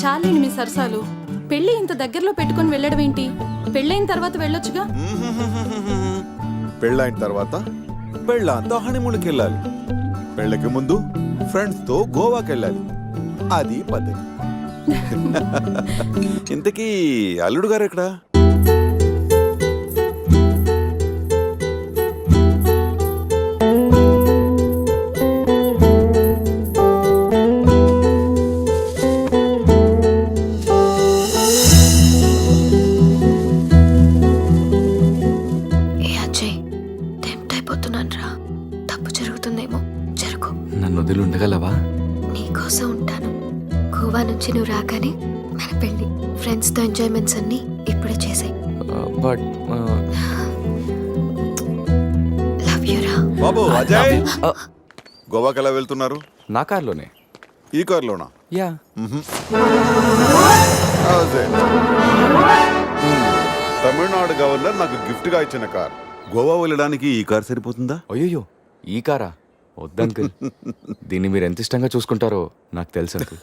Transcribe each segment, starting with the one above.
చాలేండి మీ సరసాలు. పెళ్లి ఇంత దగ్గరలో పెట్టుకొని వెళ్ళడం ఏంటి? పెళ్ళైన తర్వాత వెళ్ళొచ్చుగా. పెళ్ళైన తర్వాత పెళ్ళంతా హనీమూన్కి వెళ్ళాలి. పెళ్ళకి ముందు ఫ్రెండ్స్ తో గోవాకి వెళ్ళాలి. అది పద్ధతి. ఇంతకీ అల్లుడు గారు ఎక్కడా? నన్ను ఉండగలవా? నీకోసం ఉంటాను. గోవా నుంచి నువ్వు రాగానే మన పెళ్లి. ఫ్రెండ్స్ తో ఎంజాయ్మెంట్స్ అన్ని ఇప్పుడే చేసాయి. బట్ లవ్ యు రా. బాబు అజయ్, గోవాకి ఎలా వెళ్తున్నారు? నా కార్లోనే. ఈ కార్లోనా? యా. తమిళనాడు గవర్నర్ నాకు గిఫ్ట్ గా ఇచ్చిన కార్. గోవా వెళ్ళడానికి ఈ కార్ సరిపోతుందా? అయ్యో, ఈ కారా? వద్దంకుల్. దీన్ని మీరు ఎంత ఇష్టంగా చూసుకుంటారో నాకు తెలుసు అంకుల్.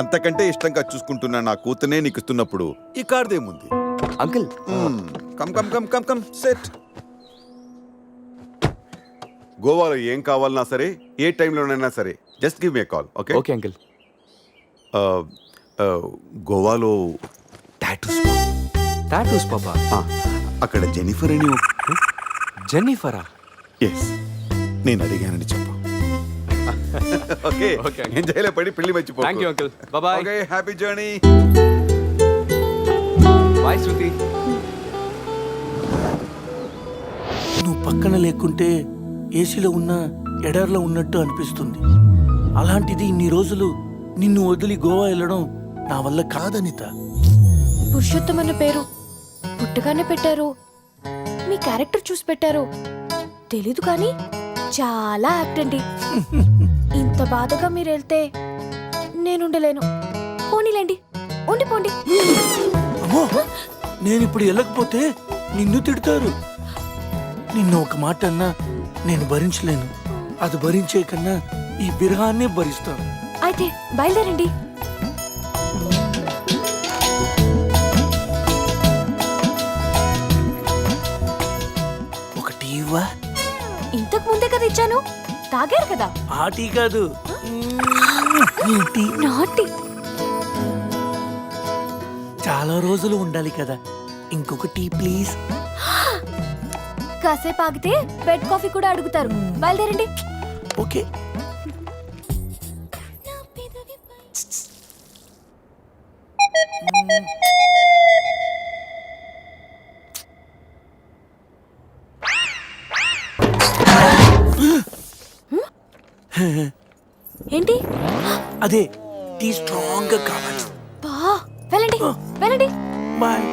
అంతకంటే ఇష్టంగా చూసుకుంటున్నా నా కూతునే నీకు ఇస్తున్నప్పుడు ఈ కార్దేముంది? Uncle come come come come come set. గోవాలో ఏం కావాలన్నా సరే, ఏ టైంలోనైనా సరే, just give me a call. Okay okay uncle. గోవాలో టాటూస్ పాపా. అక్కడ జెనిఫర్ అని జెన్నిఫరా? ఎస్, నేను అడిగానని చెప్పు. Okay okay. ఎంజాయ్లో పడి పెళ్లి మర్చిపో. Thank you uncle. Bye. Okay, happy journey. Bye Shruti. నువ్వు పక్కన లేకుంటే ఏసీలో ఉన్న ఎడార్లో ఉన్నట్టు అనిపిస్తుంది. అలాంటిది ఇన్ని రోజులు నిన్ను వదిలి గోవా వెళ్ళడం నా వల్ల కాదనిత. పురుషోత్తం అన్న పేరు పుట్టగానే పెట్టారు. మీ క్యారెక్టర్ చూసి పెట్టారు తెలీదు కానీ చాలా యాక్ట్ అండి. ఇంత బాధగా మీరు వెళ్తే నేనుండలేను. పోనీలేండి, ఉండిపోండి. అమ్మో, నేనిప్పుడు వెళ్ళకపోతే నిన్ను తిడతారు. నిన్ను ఒక మాట అన్నా నేను భరించలేను. అది భరించే కన్నా ఈ విరహాన్నే భరిస్తాను. అయితే బయలుదేరండి. ఒక టీవా? ఇంతకు ముందే కదా ఇచ్చాను, తాగారు కదా. ఆ టీ కాదు, ఈ టీ. నాటి చాలా రోజులు ఉండాలి కదా, ఇంకొక టీ ప్లీజ్. కాసేపు ఆగితే బెడ్ కాఫీ కూడా అడుగుతారు. బయలుదేరండి. ఓకే. ఏంటి? అదే టీ స్ట్రాంగ్ గా కావాలి. బా, వెళ్ళండి వెళ్ళండి. బాయ్.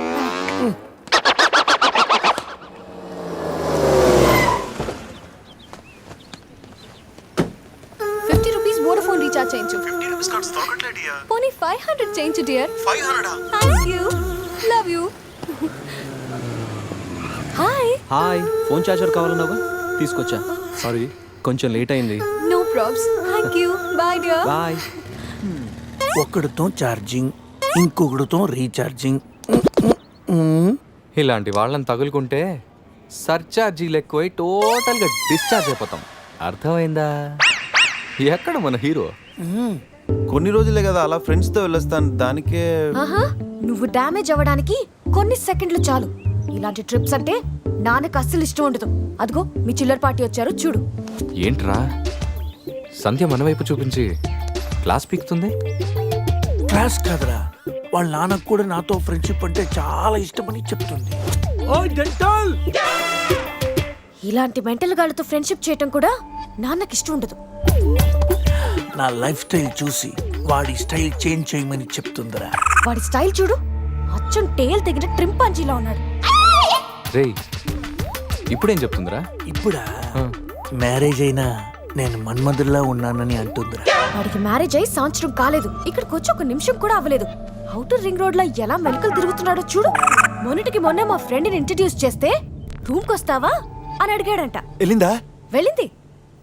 ₹50 వోడాఫోన్ రీఛార్జ్ చేయించు. పోనీ 500 చేయించు dear. 500. Thank you, love you. Hi. Hi, phone charger కావాలన్నావా? తీసుకొచ్చా. సారీ, కొంచెం లేట్ అయింది. No probs. Thank you. Bye dear. Bye. ఒకడితో ఛార్జింగ్, ఇంకొకడితో రీఛార్జింగ్. ఇలాంటి వాళ్ళని తగులుకుంటే సర్చార్జీలు ఎక్కువై టోటల్గా డిశ్చార్జ్ అయిపోతాం. అర్థమైందా? ఎక్కడ మన హీరో? కొన్ని రోజులే కదా అలా ఫ్రెండ్స్ తో వెళ్ళొస్తాను. దానికే ఆహా, నువ్వు డ్యామేజ్ అవ్వడానికి కొన్ని సెకండ్లు చాలు. ఇలాంటి ట్రిప్స్ అంటే నాన్నకు అస్సలు ఇష్టం ఉండదు. అదిగో మీ చిల్లర పార్టీ వచ్చారు చూడు. ఏంట్రా సంధ్య మన వైపు చూపించి క్లాస్ పీకుతుంది? క్లాస్ కాదురా, వాళ్ళ నాన్నకు కూడా నాతో ఫ్రెండ్షిప్ అంటే చాలా ఇష్టమని చెప్తుంది. ఇలాంటి మెంటల్ గాళ్ళతో ఫ్రెండ్షిప్ చేయటం కూడా నాన్నకి ఇష్టం ఉండదు. నా లైఫ్ స్టైల్ చూసి వాడి స్టైల్ చేంజ్ చేయమని చెప్తుందిరా. వాడి స్టైల్ చూడు, అచ్చం టేల్ తెగిన ట్రింపాంజీలా ఉన్నాడు. రేయ్, ఇప్పుడేం చెప్తుందిరా? ఇప్పుడా మ్యారేజ్ అయినా నేను మన్మధుల్లా ఉన్నానని అంటుందిరా. వాడికి మ్యారేజ్ అయ్యి సంవత్సరం కాలేదు, ఇక్కడికి వచ్చి ఒక నిమిషం కూడా అవ్వలేదు. అవుటర్ రింగ్ రోడ్ లో ఎలా మెలకలు తిరుగుతున్నాడో చూడు. మొన్నటికి మొన్న మా ఫ్రెండ్ ని ఇంట్రడ్యూస్ చేస్తే రూమ్ కొస్తావా అని అడిగాడంట. వెళ్ళిందా? వెళ్ళింది.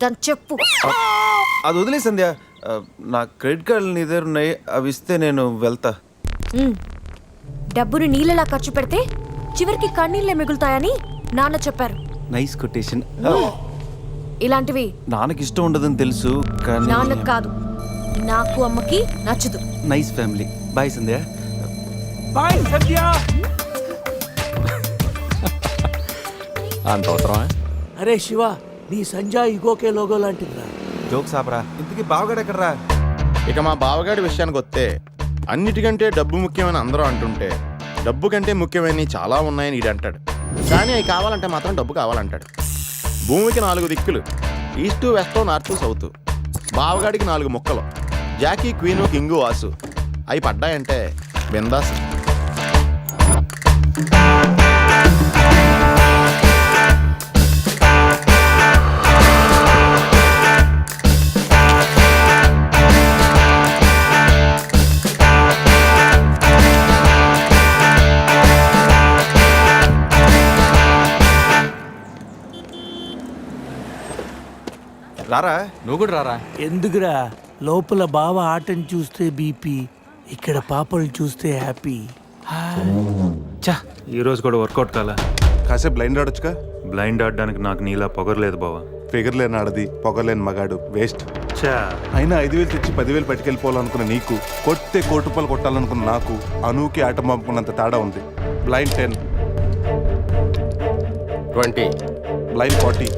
దాని చెప్పు. అది వదిలే సంధ్య, నా క్రెడిట్ కార్డులు నీ దగ్గర ఉన్నాయి, అవి ఇస్తే నేను వెళ్తా. డబ్బుని నీళ్ళలా ఖర్చు పెడితే చివరికి కన్నీళ్ళే మిగులుతాయని నాన్న చెప్పారు. Nice quotation. ఇలాంటివి నాన్నకి ఇష్టం ఉండదని తెలుసు కానీ నాన్నకు కాదు, నాకు అమ్మకి నచ్చదు. Nice family. బాయ్ సంధ్య. బాయ్ సంధ్య. అంత అవసరమా? అరే శివ, నీ సంజయ్ ఇగోకే లోగో లాంటిదిరా. జోక్స్ ఆపరా. ఇంతకీ బావగాడు ఎక్కడరా? ఇక మా బావగాడి విషయానికి వస్తే అన్నిటికంటే డబ్బు ముఖ్యమని అందరూ అంటుంటే డబ్బు కంటే ముఖ్యమైనవి చాలా ఉన్నాయని ఈడు అంటాడు. కానీ అవి కావాలంటే మాత్రం డబ్బు కావాలంటాడు. భూమికి 4 దిక్కులు, ఈస్టు వెస్ట్ నార్త్ సౌత్. బావగాడికి 4 ముక్కలు, జాకీ క్వీను కింగు వాసు. అవి పడ్డాయంటే బిందాస్. రారా. నువ్వు కూడా రారా. ఎందుకురా, లోపల బావ ఆటను చూస్తే బీపీ, ఇక్కడ పాపలు చూస్తే హ్యాపీ. చా, ఈ రోజు కూడా వర్కౌట్ కాలా. కాసేపు బ్లైండ్ ఆడొచ్చుగా. బ్లైండ్ ఆడడానికి నాకు నీలా పొగరలేదు బావా. ఫిగర్ లేని ఆడది, పొగలేని మగాడు వేస్ట్. చా, అయినా 5,000 తెచ్చి 10,000 పట్టుకెళ్ళిపోవాలనుకున్న నీకు, కొట్టే 1,00,00,000 రూపాయలు కొట్టాలనుకున్న నాకు అనూకి ఆట పంపుకున్నంత తేడా ఉంది. Blind 10, 20, blind 40.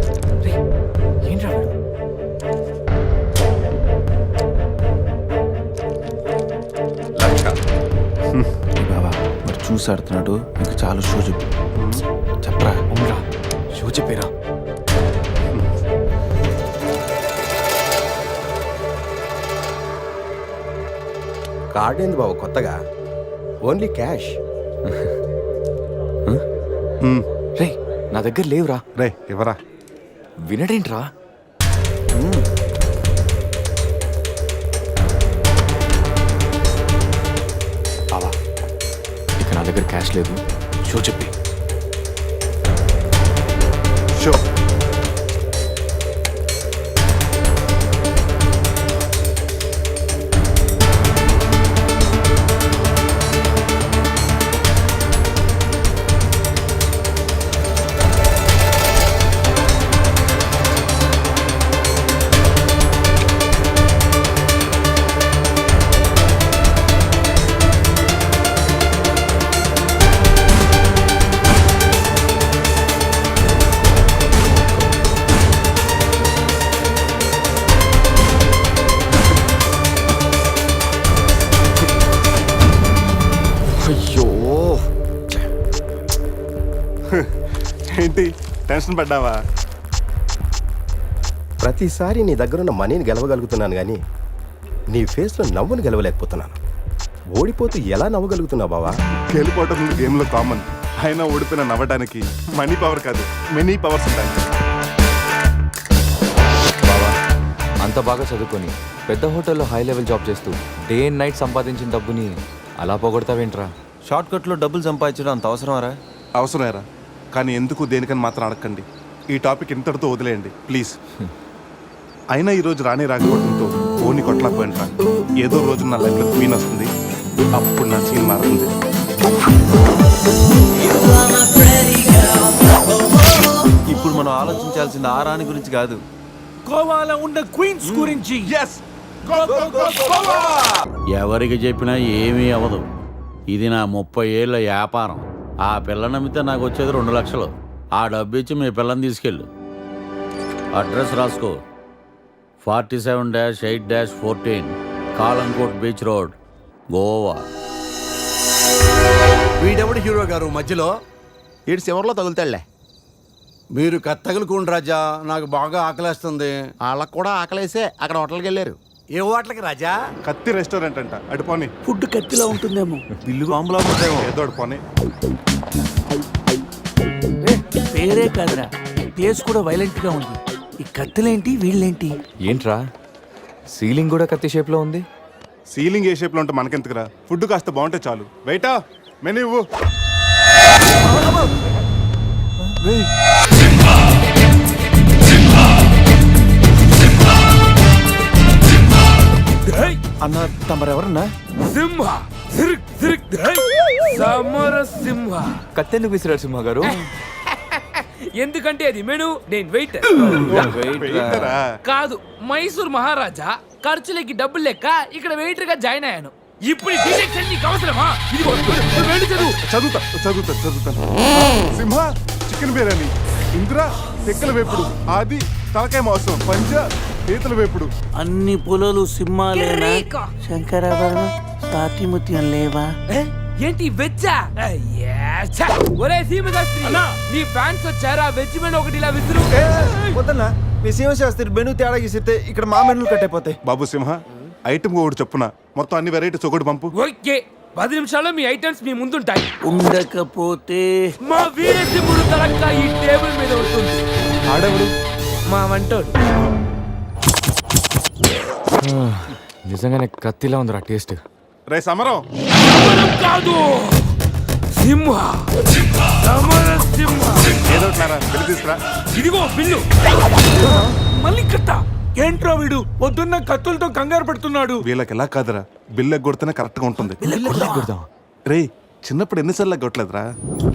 ఏంట్రా వీడు? బాబా మరి చూసి ఆడుతున్నాడు. ఇంకా చాలా షో చెప్పు. చెప్పరా. అవునరా, షో చెప్పేరా. కార్డ్ ఏంది బాబు కొత్తగా? Only cash. రే, నా దగ్గర లేవురా. రే ఇవ్వరా. వినడేంట్రా? బావా, ఇక నా దగ్గర క్యాష్ లేదు. షో చెప్పి. షో. అయ్యో, ఏంటి టెన్షన్ పడ్డావా? ప్రతిసారి నీ దగ్గరున్న మనీని గెలవగలుగుతున్నాను కానీ నీ ఫేస్లో నవ్వును గెలవలేకపోతున్నాను. ఓడిపోతూ ఎలా నవ్వగలుగుతున్నావు బావా? గెలిపోవటం గేమ్లో కామన్. అయినా ఓడిపోయిన నవ్వడానికి మనీ పవర్ కాదు, మెనీ పవర్స్ ఉంటాయి. బావా, అంత బాగా చదువుకొని పెద్ద హోటల్లో హై లెవెల్ జాబ్ చేస్తూ డే అండ్ నైట్ సంపాదించిన డబ్బుని అలా పోగొడతావేంట్రా? షార్ట్ కట్లో డబ్బులు సంపాదించడం అంత అవసరమారా? అవసరమేరా, కానీ ఎందుకు దేనికని మాత్రం అడగండి. ఈ టాపిక్ ఇంతటితో వదిలేయండి ప్లీజ్. అయినా ఈరోజు రానే రాకపోవడంతో ఫోన్ని కొట్టలేకపోయినరా. ఏదో రోజు నా లైఫ్లో క్వీన్ వస్తుంది, అప్పుడు నా సీన్ మారుతుంది. ఇప్పుడు మనం ఆలోచించాల్సింది ఆ రాణి గురించి కాదు, గోవాలో ఉన్న క్వీన్స్ గురించి. ఎవరికి చెప్పినా ఏమీ అవ్వదు. ఇది నా 30 ఏళ్ళ వ్యాపారం. ఆ పిల్ల నమ్మితే నాకు వచ్చేది 2 లక్షలు. ఆ డబ్బు ఇచ్చి మీ పిల్లని తీసుకెళ్ళు. అడ్రస్ రాసుకో. 47-8-14 కాలంకోట్ బీచ్ రోడ్, గోవా. వీడెవడు హీరో గారు మధ్యలో? ఈడు చివరిలో తగులుతాడులే. మీరు తగులుకోండి రాజా, నాకు బాగా ఆకలేస్తుంది. వాళ్ళకు కూడా ఆకలేసే అక్కడ హోటల్కి వెళ్ళారు. ఏ హోటల్కి రాజా? కత్తి రెస్టారెంట్ అంట, అడుపోని. ఫుడ్ కత్తిలా ఉంటుందేమో. బిల్లు బాంబులా ఉంటాయేమో. ఏదో అడుపోని. పేరే కాదురా, ప్లేస్ కూడా వైలెంట్ గా ఉంది. ఈ కత్తులేంటి, వీళ్ళేంటి? ఏంట్రా, సీలింగ్ కూడా కత్తి షేప్లో ఉంది. సీలింగ్ ఏ షేప్లో ఉంటే మనకెందుకురా, ఫుడ్ కాస్త బాగుంటే చాలు. వెయిటా మెనూ ఇవ్వు. అన్న తమరెవరన్నా? సింహ సిరిక్ సిరిక్ ధై. సమర సింహ. కత్తెందుకు విసిరాడు సింహ గారు? ఎందుకంటే అది మెను, నేను వెయిట్ వెయిటరా? కాదు. మైసూర్ మహారాజా ఖర్చులకి డబ్బులు లెక్క ఇక్కడ వెయిటర్ గా జాయిన్ అయ్యాను. ఇప్పుడు ఈ డిటెక్షన్ నీకు అవసరమా? ఇదిగో, నువ్వు వెళ్ళి చదువు. చదువుతాను. సింహ చికెన్ బిర్యానీ, ఇంద్ర తెక్కల వేపుడు, ఆది తలకాయ మాంసం, పంజ పీతల వేపుడు. అన్ని పొలాలు సింహాలేనా? శంకరాభరణం సాతిముత్యం లేవా? ఏంటి వెజ్జా? ఒరే సీమశాస్త్రి, నీ ఫ్యాన్స్ వచ్చారా? వెజ్ మెను ఒకటి ఇలా విసురు. వద్దన్నా, మీ శివశాస్త్రి మెను తేడా గీసితే ఇక్కడ మా మెనూలు కట్టయిపోతాయి. బాబు సింహ, ఐటమ్ ఒకటి చెప్పున మొత్తం అన్ని వెరైటీస్ ఒకటి పంపు. ఓకే, 10 నిమిషాల్లో మీ ఐటమ్స్ మీ ముందుంటాయి. ఉండకపోతే మా వీరసింహుడు తలక్క ఈ టేబుల్ మీద ఉంటుంది. ఆడెవడు? మా వంటోడు. నిజంగానే కత్తిలా ఉందిరా టేస్ట్. రే సమరం, సమరం కాదు, సింహ. సమర సింహ. ఏదో బిల్లు తీసుకురా. ఇదిగో బిల్లు. మళ్ళీ కట్ట. ఏంట్రా వీడు పొద్దున్న కత్తులతో కంగారు పడుతున్నాడు. వీళ్ళకి ఎలా కాదురా, బిల్లు ఎగ్గొడితేనే కరెక్ట్ గా ఉంటుంది. కొడదాం. రే చిన్నప్పుడు ఎన్నిసార్లు ఎగ్గొట్టలేదురా?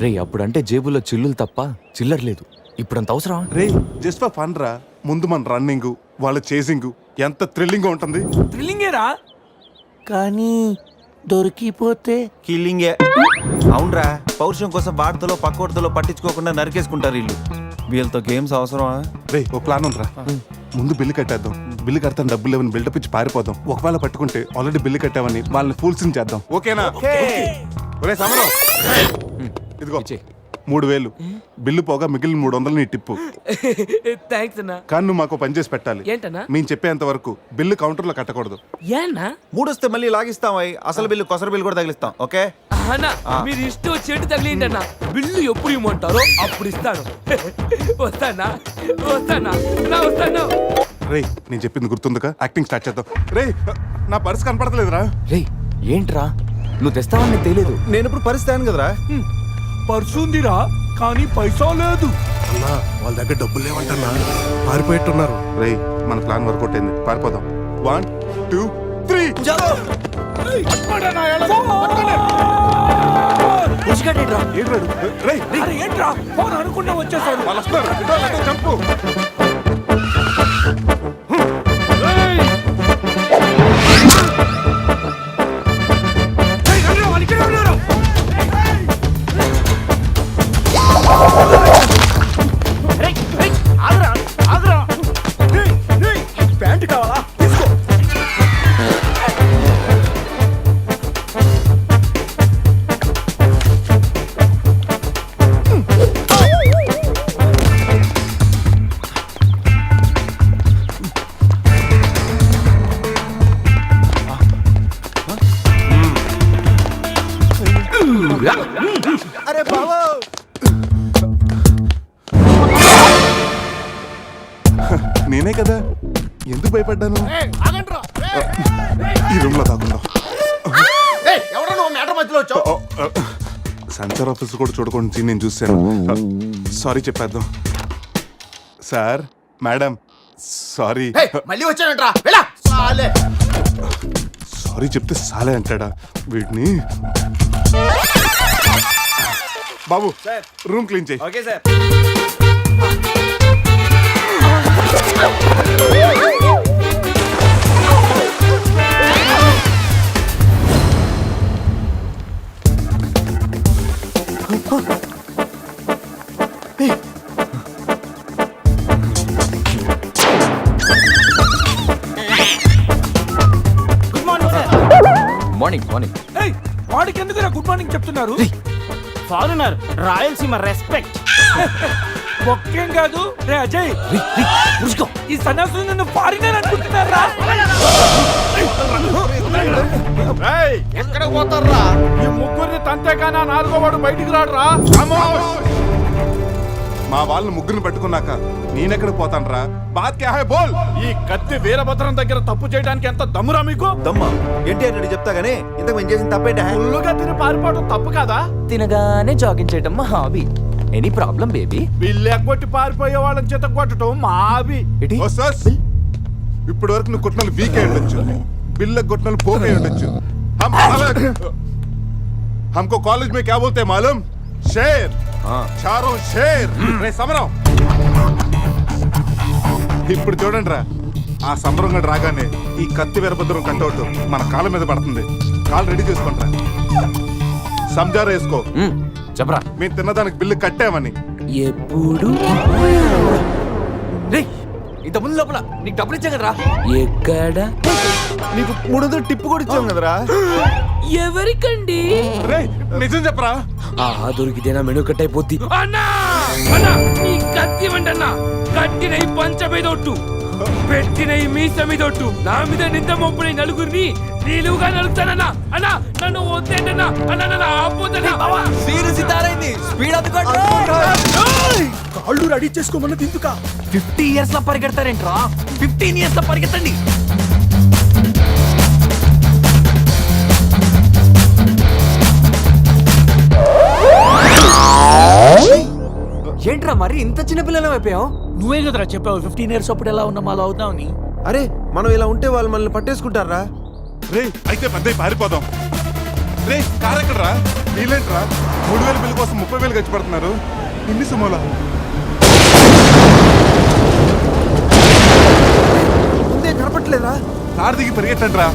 రే అప్పుడంటే జేబులో చిల్లులు తప్ప చిల్లర లేదు. ఇప్పుడంత అవసరం? రే జస్ట్ ఫర్ ఫన్ రా. ముందు మన రన్నింగ్, వాళ్ళ చేసింగ్ ఎంత థ్రిల్లింగ్ ఉంటుంది. థ్రిల్లింగేరా, కానీ దొరికిపోతే కిల్లింగే. అవునరా, పౌరుషం కోసం వార్తలో పక్కోడతలో పట్టించుకోకుండా నరికేసుకుంటారు వీళ్ళు. వీళ్ళతో గేమ్స్ అవసరమా? రే ఓ ప్లాన్ ఉందిరా. ముందు బిల్లు కట్టేద్దాం. బిల్లు కడతాను డబ్బులు లేవని బిల్డప్ ఇచ్చి పారిపోదాం. ఒకవేళ పట్టుకుంటే ఆల్రెడీ బిల్లు కట్టామని వాళ్ళని ఫూల్సింగ్ చేద్దాం. ఓకేనా? ఒరే సమరం, ఇదిగో 3000 బిల్లు పోగా మిగిలిన 300 నీ టిప్పు. థ్యాంక్స్ అన్నా. కానీ నువ్వు మాకు పని చేసి పెట్టాలి. ఏంటన్నా? మేము చెప్పేంత వరకు బిల్లు కౌంటర్ లో కట్టకూడదు. ఏనా? 3 వస్తే మళ్ళీ లాగిస్తాం. అసలు బిల్లు కొసర బిల్లు కూడా తగిలిస్తాం. ఓకే అన్నా, మీరు ఇష్టం చెట్టు తగిలిండి అన్న. బిల్లు ఎప్పుడు ఇమ్మంటారో అప్పుడు ఇస్తాను. వస్తానా వస్తాను. రే నేను చెప్పింది గుర్తుందిగా? యాక్టింగ్ స్టార్ట్ చేద్దాం. రే నా పర్స్ కనపడతలేదురా. రే ఏంట్రా నువ్వు తెస్తావని నీకు తెలియదు. నేను ఇప్పుడు పరిస్థితి కదరా. పర్సుందిరా, కానీ పైసా లేదు. అన్నా వాళ్ళ దగ్గర డబ్బులు లేవంటన్నా, పారిపోయేట్టున్నారు. రే మన ప్లాన్ వర్కౌట్ అయింది, పారిపోదాం. 1 2 3 ఏంట్రా ఫోన్ అనుకుంటా వచ్చేసాడు. వాళ్ళు వస్తారు. ఇదో చంపు. ప్యాంట్ కావాలా? తీసుకో. అరే బావో, నేనే కదా, ఎందుకు భయపడ్డాను? ఈ రూమ్ లో కాకుండా ఎవరో నువ్వు మ్యాటర్ మధ్యలో వచ్చావు. సెన్సార్ ఆఫీసర్ కూడా చూడకుండా నేను చూశాను. సారీ చెప్పేద్దాం. Sir madam sorry. మళ్ళీ వచ్చానంట్రా. వెళ్ళా. సాలే. సారీ చెప్తే సాలే అంటాడా వీడిని? బాబు రూమ్ క్లీన్ చేయి. Okay sir. మార్నింగ్ వాడికి ఎందుకు గుడ్ మార్నింగ్ చెప్తున్నారు? Foreigner Rayalaseema respect. ఒక్కేం కాదు. రే అజయ్, ఈ సన్యాసులు నన్ను ఫారినర్ అనుకుంటున్నారా? ఎక్కడ పోతారా? ఈ ముగ్గురిని తంతేకానా 4వ వాడు బయటికి రాడురా. మా వాళ్ళని ముగ్గురిని పెట్టుకున్నాక నేనెక్కడ పోతాను? బాత్ క్యా హై బోల్. ఈ కత్తి వీరభద్రం దగ్గర తప్పు చేయడానికి ఎంత దమ్మురా మీకు? దమ్మా ఏంటి అని చెప్తా గానీ ఇంతకు మేము చేసిన తప్పేంట? ఫుల్లుగా తిని పారిపోవడం తప్పు కాదా? తినగానే జాగింగ్ చేయటం మా hobby. Any problem baby? Bill ఎగ్గొట్టి పారిపోయే వాళ్ళని చేత కొట్టడం మా హాబీ. ఇప్పటి వరకు నువ్వు కుట్టిన వీక్ అయి ఉండొచ్చు, बिल्ल घुटनल पोके ఉండొచ్చు हम अलग हमको कॉलेज में क्या बोलते हैं मालूम शेर चारों शेर రే సమరం ఇప్పుడు చూడండి రా ఆ సమరం గడు రాగానే ఈ కత్తి వీరభద్రం కంటౌట్ మన కాళ్ళ మీద పడుతుంది కాళ్ళు రెడీ చేసుకుంటారా సంజారా వేసుకో చెప్పరా మేము తిన్నదానికి బిల్లు కట్టామని ఎప్పుడు రే ఇంత ముందు లోపల నీకు డబ్బులు ఇచ్చా కదరా ఎక్కడ నీకు 300 టిప్పు కూడా ఇచ్చాం కదరా. ఎవరికండి? రే నిజం చెప్పరా ఆ దొరికితేనా మెను కట్ అయిపోద్ది. అన్నా అన్నా ఈ కత్తి వండన్నా కట్టిన ఈ పంచ మీద ఒట్టు పెట్టిన ఈ మీస మీద ఒట్టు నా మీద నింద మొప్పుని నలుగురిని నిలువుగా నలుగుతానన్నా అన్నా నన్ను వద్దేంటన్నా అన్నా నన్ను ఆపోతన్నా సీరియస్ ఇతారైంది స్పీడ్ అందుకోండి కాళ్ళు రెడీ చేసుకోమన్నది ఎందుకా 50 ఇయర్స్ లో పరిగెడతారేంట్రా 15 ఇయర్స్ లో పరిగెత్తండి ఏంట్రా మరి ఇంత చిన్న పిల్లలు అయిపోయావు నువ్వే కదరా చెప్పావు 15 ఇయర్స్ అప్పుడు ఎలా ఉన్నాం అలా అవుతామని. అరే మనం ఇలా ఉంటే వాళ్ళు మనల్ని పట్టేసుకుంటారా? రే అయితే పెద్ద పారిపోదాం రే కార్ ఎక్కడరా వీలేంట్రా 3000 బిల్లు కోసం 30,000 ఖర్చు పెడుతున్నారు ఇన్ని సుమోలా ముందే కనపట్లేదా? కార్ దిగి పరిగెట్టండి రా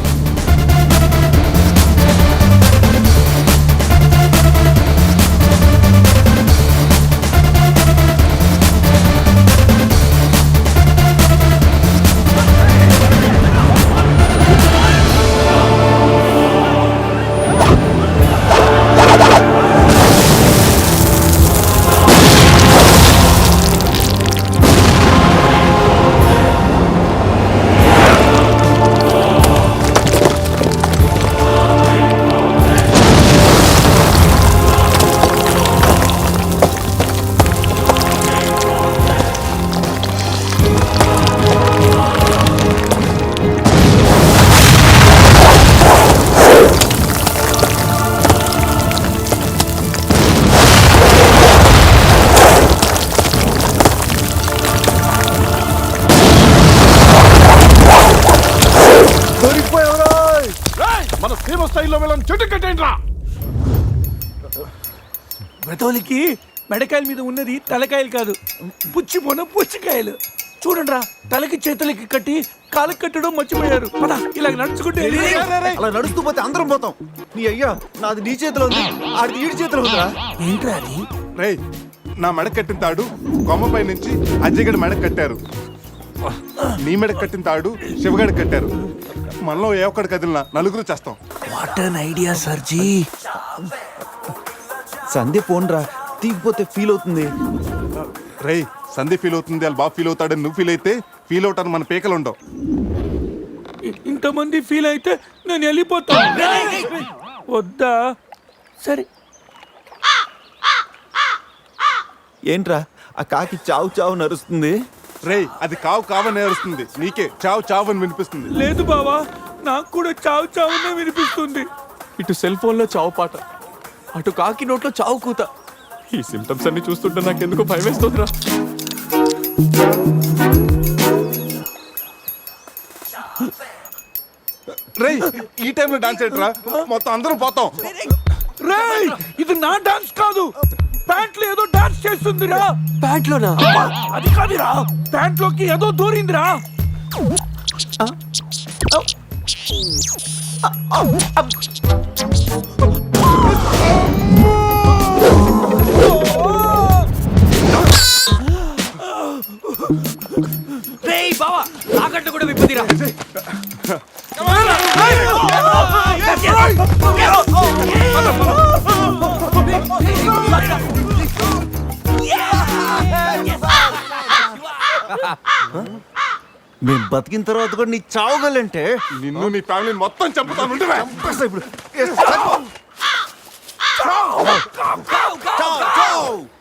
మన సీమ స్టైల్లో వెళ్ళని చెట్టు కట్టేంట్రా బ్రతోలికి మెడకాయల మీద ఉన్నది తలకాయలు కాదు పుచ్చికాయలు చూడండి రా తలకి చేతులకి కట్టి కాళ్ళకి కట్టడం మర్చిపోయారు పద ఇలా నడుచుకుంటే అలా నడుస్తూ పోతే అందరం పోతాం. నీ అయ్యా నాది నీ చేతిలో ఉంది ఆడిది ఈడి చేతిలో ఉందిరా. ఏంట్రా అది? రే నా మెడ కట్టిన తాడు కొమ్మపై నుంచి అజ్జగడి మెడ కట్టారు నీ మెడ కట్టిన తాడు శివగడి కట్టారు మనలో ఏ ఒక్కడి కదిలినా నలుగురు చేస్తాం వాట్ అన్ ఐడియా సర్జీ. సంధ్య ఫోన్ రా తీగిపోతే ఫీల్ అవుతుంది. రే సంధి ఫీల్ అవుతుంది వాళ్ళు బాగా ఫీల్ అవుతాడని నువ్వు ఫీల్ అయితే ఫీల్ అవుతాను మన పేకలు ఉండవు ఇంతమంది ఫీల్ అయితే నేను వెళ్ళిపోతా. వద్దా? సరే ఏంట్రా ఆ కాకి చావు చావు నరుస్తుంది. రే అది కావు కావని నేరుస్తుంది నీకే చావు చావు అని వినిపిస్తుంది లేదు బావా నాకు కూడా చావు చావునే వినిపిస్తుంది. ఇటు సెల్ ఫోన్ లో చావు పాట అటు కాకి నోట్లో చావు కూత ఈ సిమ్టమ్స్ అన్ని చూస్తుంటే నాకు ఎందుకో భయం వేస్తుందిరా రే ఈ టైంలో డాన్స్ ఏంట్రా మొత్తం అందరం పోతాం రేయ్ ఇది నా డాన్స్ కాదు ప్యాంట్లో ఏదో డాన్స్ చేస్తుందిరా. ప్యాంట్లోనా? అది కాదురా ప్యాంట్లోకి ఏదో దూరిందిరా. రేయ్ బావా తాకట్టు కూడా విప్పుదిరా మేము బతికిన తర్వాత కూడా నీ చావుగలంటే నిన్ను నీ ఫ్యామిలీని మొత్తం చంపుతాను ఉండవే. ఇప్పుడు